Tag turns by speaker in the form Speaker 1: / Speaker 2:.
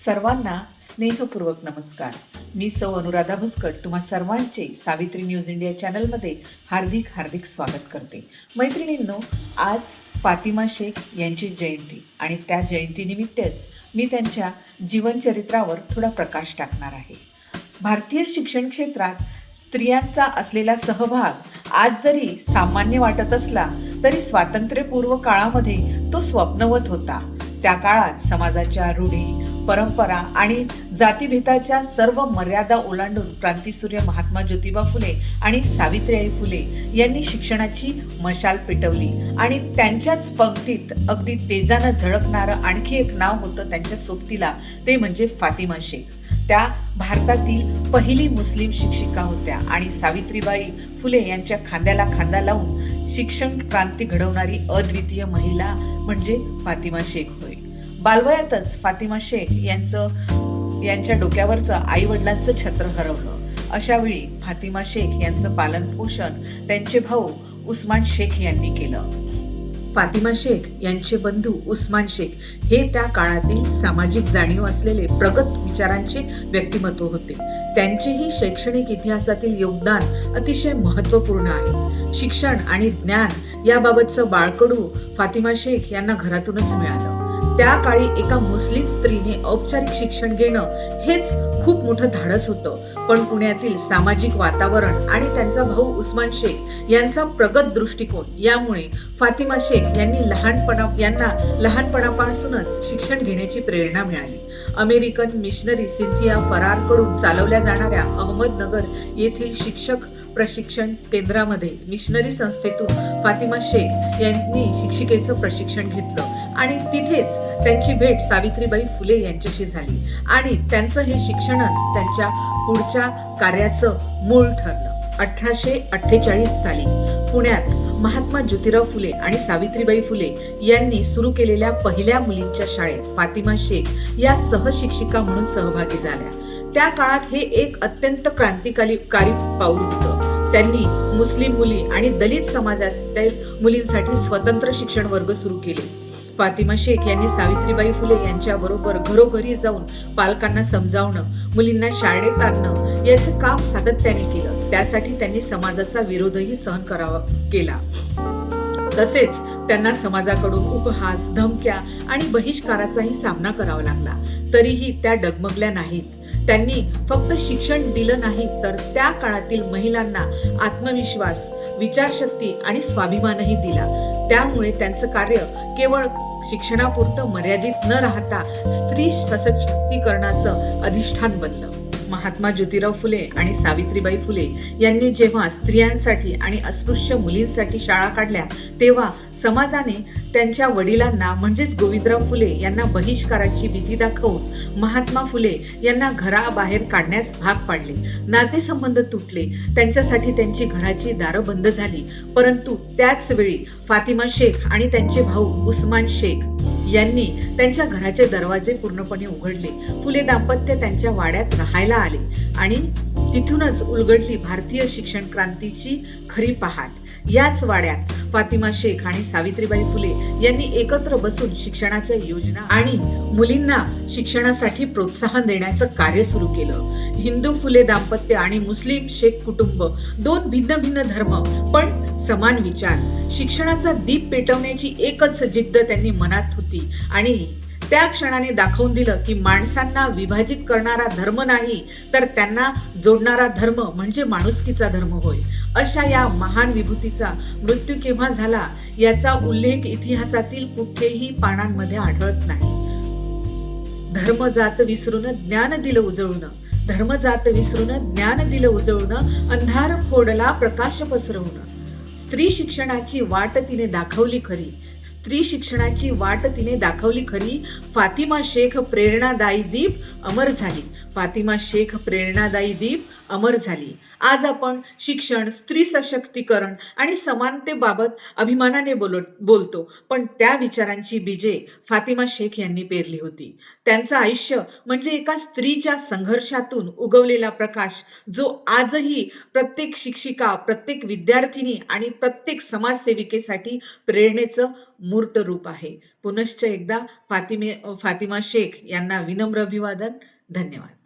Speaker 1: सर्वांना स्नेहपूर्वक नमस्कार. मी सौ अनुराधा भुस्कट तुम्हा सर्वांचे सावित्री न्यूज इंडिया चॅनलमध्ये हार्दिक हार्दिक स्वागत करते. मैत्रिणींनो, आज फातिमा शेख यांची जयंती आणि त्या जयंतीनिमित्तच मी त्यांच्या जीवनचरित्रावर थोडा प्रकाश टाकणार आहे. भारतीय शिक्षण क्षेत्रात स्त्रियांचा असलेला सहभाग आज जरी सामान्य वाटत असला तरी स्वातंत्र्यपूर्व काळामध्ये तो स्वप्नवत होता. त्या काळात समाजाच्या रूढी, परंपरा आणि जातीभेदाच्या सर्व मर्यादा ओलांडून क्रांतीसूर्य महात्मा ज्योतिबा फुले आणि सावित्रीबाई फुले यांनी शिक्षणाची मशाल पेटवली आणि त्यांच्याच पंक्तीत अगदी तेजानं झळकणारं आणखी एक नाव होतं त्यांच्या सोबतीला, ते म्हणजे फातिमा शेख. त्या भारतातील पहिली मुस्लिम शिक्षिका होत्या आणि सावित्रीबाई फुले यांच्या खांद्याला खांदा लावून शिक्षण क्रांती घडवणारी अद्वितीय महिला म्हणजे फातिमा शेख होय. बालवयातच फातिमा शेख यांच्या डोक्यावरचं आई वडिलांचं छत्र हरवलं. अशा वेळी फातिमा शेख यांचं पालन पोषण त्यांचे भाऊ उस्मान शेख यांनी केलं. फातिमा शेख यांचे बंधू उस्मान शेख हे त्या काळातील सामाजिक जाणीव असलेले प्रगत विचारांचे व्यक्तिमत्व होते. त्यांचेही शैक्षणिक इतिहासातील योगदान अतिशय महत्त्वपूर्ण आहे. शिक्षण आणि ज्ञान याबाबतचं बाळकडू फातिमा शेख यांना घरातूनच मिळालं. त्या काळी एका मुस्लिम स्त्रीने औपचारिक शिक्षण घेणं हेच खूप मोठं धाडस होतं. पण पुण्यातील सामाजिक वातावरण आणि त्यांचा भाऊ उस्मान शेख यांचा प्रगत दृष्टिकोन यामुळे फातिमा शेख यांना लहानपणापासूनच शिक्षण घेण्याची प्रेरणा मिळाली. अमेरिकन मिशनरी सिंथिया फरारकडून चालवल्या जाणाऱ्या अहमदनगर येथील शिक्षक प्रशिक्षण केंद्रामध्ये मिशनरी संस्थेतून फातिमा शेख यांनी शिक्षिकेचं प्रशिक्षण घेतलं आणि तिथेच त्यांची भेट सावित्रीबाई फुले यांच्याशी झाली आणि त्यांचं हे शिक्षणच त्यांच्या पुढच्या कार्याचं मूळ ठरलं. 1848 साली पुण्यात महात्मा ज्योतिराव फुले आणि सावित्रीबाई फुले यांनी सुरू केलेल्या पहिल्या मुलींच्या शाळेत फातिमा शेख या सहशिक्षिका म्हणून सहभागी झाल्या. त्या काळात हे एक अत्यंत क्रांतिकारी पाऊल होतं. त्यांनी मुस्लिम मुली आणि दलित समाजातील मुलींसाठी स्वतंत्र शिक्षण वर्ग सुरू केले. फातिमा शेख यांनी सावित्रीबाई फुले यांच्या बरोबर घरोघरी जाऊन पालकांना समजावणं, मुलींना शाळेत आणणं याचं काम सातत्याने केलं. त्यासाठी त्यांनी समाजाचा विरोधही सहन केला. तसेच त्यांना समाजाकडून उपहास, धमक्या आणि बहिष्काराचाही सामना करावा लागला. तरीही त्या डगमगल्या नाहीत. त्यांनी फक्त शिक्षण दिलं नाही तर त्या काळातील महिलांना आत्मविश्वास, विचारशक्ती आणि स्वाभिमानही दिला. त्यामुळे त्यांचं कार्य केवळ शिक्षणापुरतं मर्यादित न राहता स्त्री सशक्तीकरणाचं अधिष्ठान बनलं. महात्मा ज्योतिराव फुले आणि सावित्रीबाई फुले यांनी जेव्हा स्त्रियांसाठी आणि अस्पृश्य मुलींसाठी शाळा काढल्या तेव्हा समाजाने त्यांच्या वडिलांना म्हणजेच गोविंदराव फुले यांना बहिष्काराची भीती दाखवून महात्मा फुले यांना घराबाहेर काढण्यास भाग पाडले. नातेसंबंध तुटले. त्यांच्यासाठी त्यांची घराची दारं बंद झाली. परंतु त्याच वेळी फातिमा शेख आणि त्यांचे भाऊ उस्मान शेख यांनी त्यांच्या घराचे दरवाजे पूर्णपणे उघडले. फुले दाम्पत्य त्यांच्या वाड्यात राहायला आले आणि तिथूनच उलगडली भारतीय शिक्षण क्रांतीची खरी पहाट. याच वाड्यात फातिमा शेख आणि सावित्रीबाई फुले यांनी एकत्र बसून शिक्षणाच्या योजना आणि मुलींना शिक्षणासाठी प्रोत्साहन देण्याचं कार्य सुरू केलं. हिंदू फुले दाम्पत्य आणि मुस्लिम शेख कुटुंब, दोन भिन्न भिन्न धर्म पण समान विचार. शिक्षणाचा दीप पेटवण्याची एकच जिद्द त्यांनी मनात होती आणि त्या क्षणाने दाखवून दिलं की माणसांना विभाजित करणारा धर्म नाही तर त्यांना जोडणारा धर्म म्हणजे माणुसकीचा धर्म होय. अशा या महान विभूतीचा मृत्यू केव्हा झाला याचा उल्लेख इतिहासातील कुठेही पानांमध्ये आढळत नाही. धर्म जात विसरून ज्ञान दिलं उजळून, धर्म जात विसरून ज्ञान दिलं उजळून, अंधार फोडला प्रकाश पसरवून. स्त्री शिक्षणाची वाट तिने दाखवली खरी, स्त्री शिक्षणाची वाट तिने दाखवली खरी. फातिमा शेख प्रेरणादायी दीप अमर झाली. फातिमा शेख प्रेरणादायी दीप अमर झाली. आज आपण शिक्षण, स्त्री सशक्तीकरण आणि समानतेबाबत अभिमानाने बोलतो, पण त्या विचारांची बीजे फातिमा शेख यांनी पेरली होती. त्यांचं आयुष्य म्हणजे एका स्त्रीच्या संघर्षातून उगवलेला प्रकाश, जो आजही प्रत्येक शिक्षिका, प्रत्येक विद्यार्थिनी आणि प्रत्येक समाजसेविकेसाठी प्रेरणेचं मूर्त रूप आहे. पुनश्च एकदा फातिमा शेख यांना विनम्र अभिवादन. धन्यवाद.